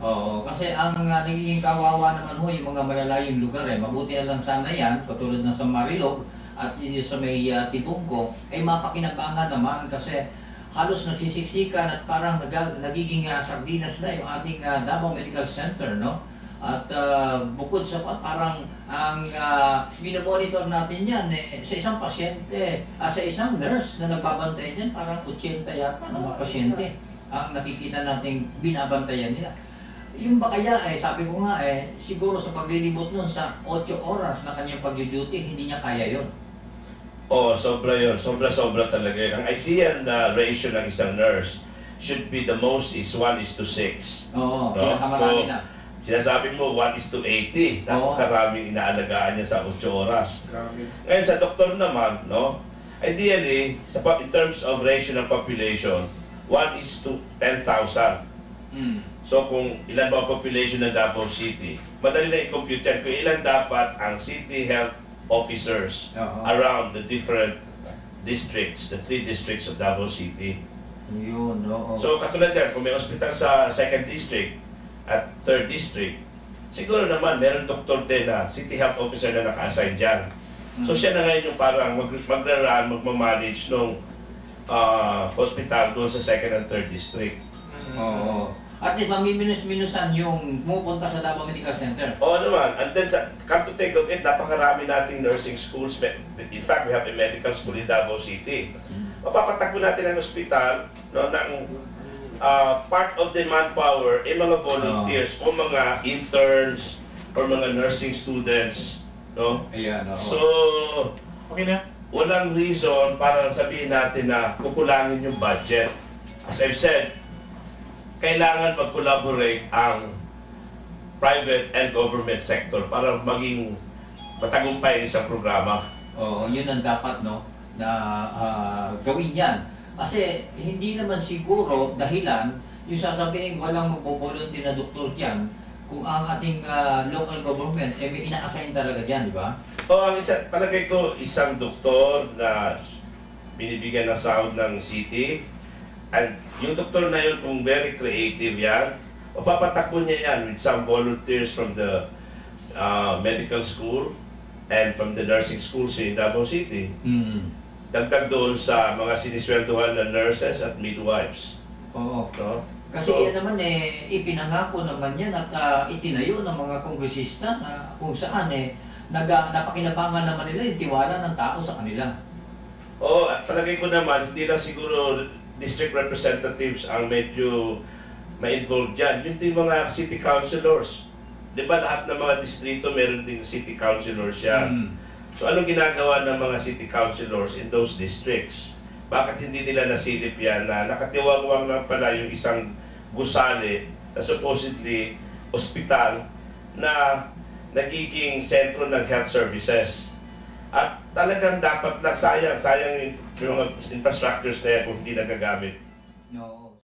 Oo, kasi ang nagiging kawawa naman ho yung mga malalayong lugar eh. Mabuti na lang sana yan, katulad ng sa Marilog at yun yung sa may Tibungko, ay mapakinabangan naman kasi halos nagsisiksikan at parang nagiging sardinas na yung ating Davao Medical Center, no? At bukod sa parang ang minomonitor natin yan eh, sa isang pasyente, sa isang nurse na nagbabantay niyan, parang 80 yata ng mga pasyente ang nakikita nating binabantayan nila. Yung ba kaya sabi ko nga siguro sa paglilibot nun sa 8 oras na kanyang pag-duty, hindi niya kaya yon. Oo, sobra yun. Sobra-sobra talaga yun. Ang ideal na ratio ng isang nurse should be the most is 1:6. Oo, no? pinakamarami So, na. sinasabi mo 1:80. Napakaraming inaalagaan niya sa 8 oras. Grabe. Ngayon sa doktor naman, no? Ideally, in terms of ratio ng population, 1:10,000. So kung ilan ba ang population ng Davao City, madali na i-compute yan kung ilan dapat ang city health officers around the different districts, the 3 districts of Davao City. Yun, oo. So katulad yan, kung may hospital sa 2nd district at 3rd district, siguro naman meron doktor din na city health officer na naka-assign dyan. So siya na ngayon yung parang magra-run, magmamanage nung hospital doon sa 2nd and 3rd district. Oo. At least mamiminus-minusan yung pumupunta sa Davao Medical Center. Oo naman. And then, come to think of it, napakarami nating nursing schools. In fact, we have a medical school in Davao City. Mapapatakbo natin ang ospital, no, ng part of the manpower ay mga volunteers o mga interns or mga nursing students. No? Ayan, oo. So, Okay na? walang reason para sabihin natin na kukulangin yung budget. As I've said, kailangan mag-collaborate ang private and government sector para maging matagumpay ang isang programa. Oo, yun ang dapat, no, na gawin yan. Kasi hindi naman siguro dahilan yung sasabihin walang magpo-volunteer na doktor dyan kung ang ating local government may ina-assign talaga dyan, di ba? O, ang palagay ko, isang doktor na binibigyan ng sahod ng city, and yung doktor na yun, kung very creative yan, papatakbo niya yan with some volunteers from the medical school and from the nursing schools in Davao City. Dagdag doon sa mga siniswentuhan na nurses at midwives. Oo. No? Kasi So, yan naman ipinangako naman yan at itinayo ng mga kongresista na kung saan napakinabangan naman nila yung tiwala ng tao sa kanila. Oo, at palagay ko naman, hindi lang siguro district representatives ang medyo ma-involved dyan. Yung din mga city councilors. Di ba lahat ng mga distrito meron din city councilors yan? So anong ginagawa ng mga city councilors in those districts? Bakit hindi nila nasilip yan na nakatiwangwang lang pala yung isang gusali na supposedly ospital na nagiging sentro ng health services? At talagang dapat lang sayang yung mga infrastructures na yan kung hindi nagagamit. No.